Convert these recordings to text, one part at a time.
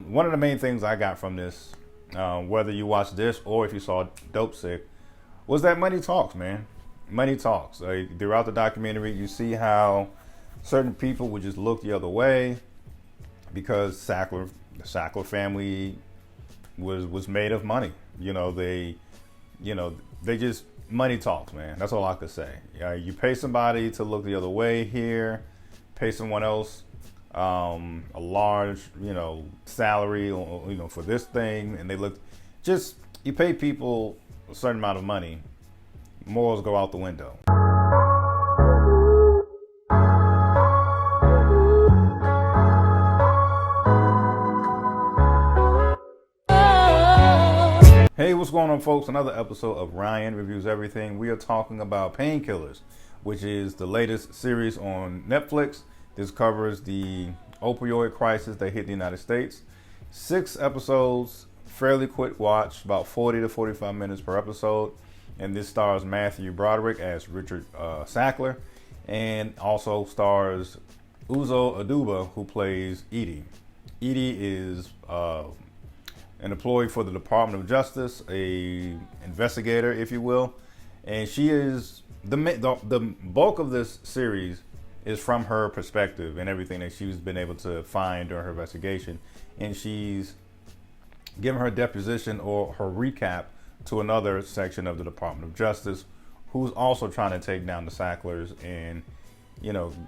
One of the main things I got from this, whether you watch this or if you saw Dope Sick, was that money talks, man. Money talks. Throughout the documentary, you see how certain people would just look the other way because the Sackler family was made of money. They just money talks, man. That's all I could say. You pay somebody to look the other way here, pay someone else a large, salary, for this thing, and they look, just, you pay people a certain amount of money, morals go out the window. Hey, what's going on, folks? Another episode of Ryan Reviews Everything. We are talking about Painkillers, which is the latest series on Netflix. This covers the opioid crisis that hit the United States. 6 episodes, fairly quick watch, about 40 to 45 minutes per episode. And this stars Matthew Broderick as Richard Sackler, and also stars Uzo Aduba, who plays Edie. Edie is an employee for the Department of Justice, a investigator, if you will, and she is the bulk of this series is from her perspective and everything that she's been able to find during her investigation, and she's given her deposition or her recap to another section of the Department of Justice, who's also trying to take down the Sacklers and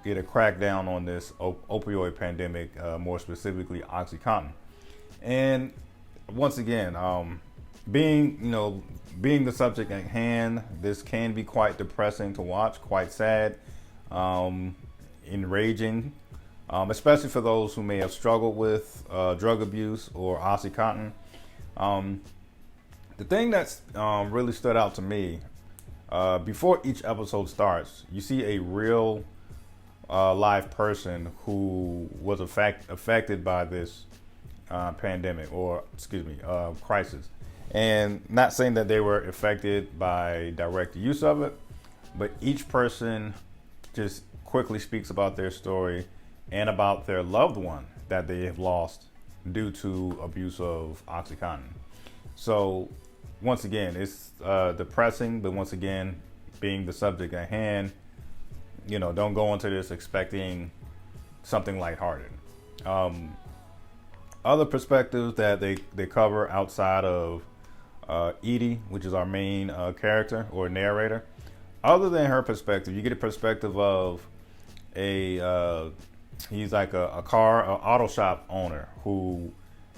get a crackdown on this opioid pandemic, more specifically OxyContin. And once again, being the subject at hand, this can be quite depressing to watch, quite sad, enraging, especially for those who may have struggled with drug abuse or OxyContin. The thing that's really stood out to me, before each episode starts, you see a real live person who was affected by this pandemic, or crisis. And not saying that they were affected by direct use of it, but each person just quickly speaks about their story and about their loved one that they have lost due to abuse of OxyContin. So once again, it's depressing, but once again, being the subject at hand, don't go into this expecting something lighthearted. Other perspectives that they cover outside of Edie, which is our main character or narrator. Other than her perspective, you get a perspective of he's like an auto shop owner who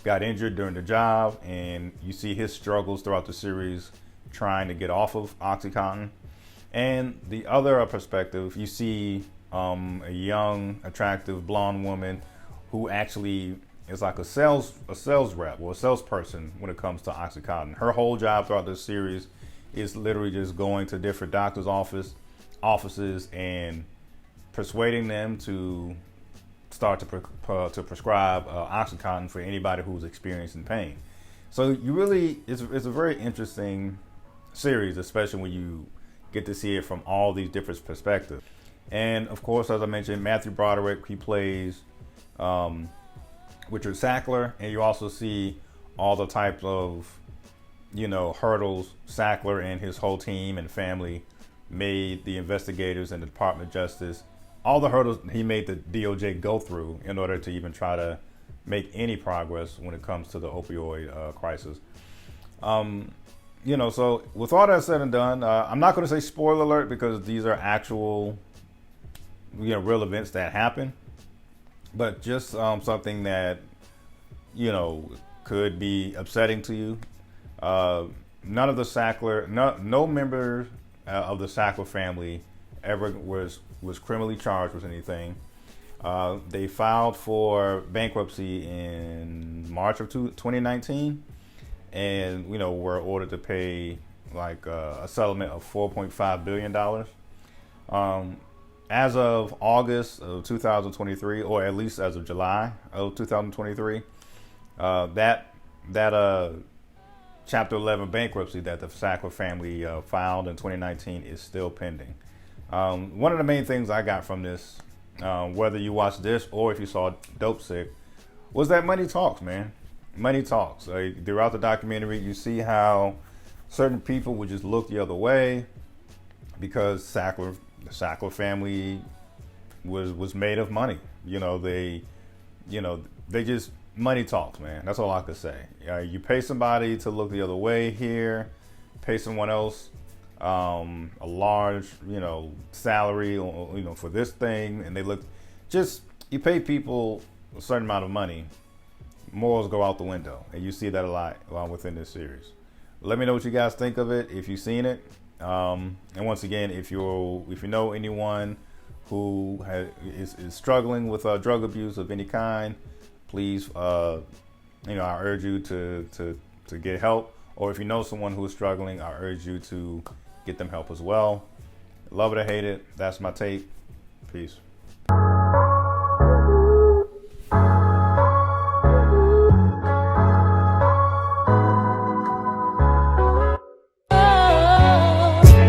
got injured during the job, and you see his struggles throughout the series trying to get off of OxyContin. And the other perspective, you see a young, attractive blonde woman who actually is like a sales rep or a salesperson when it comes to OxyContin. Her whole job throughout this series is literally just going to different doctors' offices and persuading them to start to prescribe OxyContin for anybody who's experiencing pain. So it's a very interesting series, especially when you get to see it from all these different perspectives. And of course, as I mentioned, Matthew Broderick, he plays Richard Sackler, and you also see all the types of hurdles Sackler and his whole team and family made the investigators and the Department of Justice, all the hurdles he made the DOJ go through in order to even try to make any progress when it comes to the opioid crisis. So with all that said and done, I'm not going to say spoiler alert because these are actual, real events that happen, but just something that, could be upsetting to you. None of the Sackler, no member of the Sackler family ever was criminally charged with anything. They filed for bankruptcy in March of 2019, and were ordered to pay like a settlement of $4.5 billion. As of August of 2023, or at least as of July of 2023, that Chapter 11 bankruptcy that the Sackler family filed in 2019 is still pending. One of the main things I got from this, whether you watched this or if you saw Dope Sick, was that money talks, man. money talks. Throughout the documentary, you see how certain people would just look the other way because the Sackler family was made of money. They just money talks, man. That's all I could say. You pay somebody to look the other way here, pay someone else a large, salary, for this thing, and they look. Just you pay people a certain amount of money, morals go out the window, and you see that a lot within this series. Let me know what you guys think of it if you've seen it. And once again, if you know anyone who is struggling with drug abuse of any kind, please, I urge you to get help. Or if you know someone who is struggling, I urge you to get them help as well. Love it or hate it, that's my take. Peace.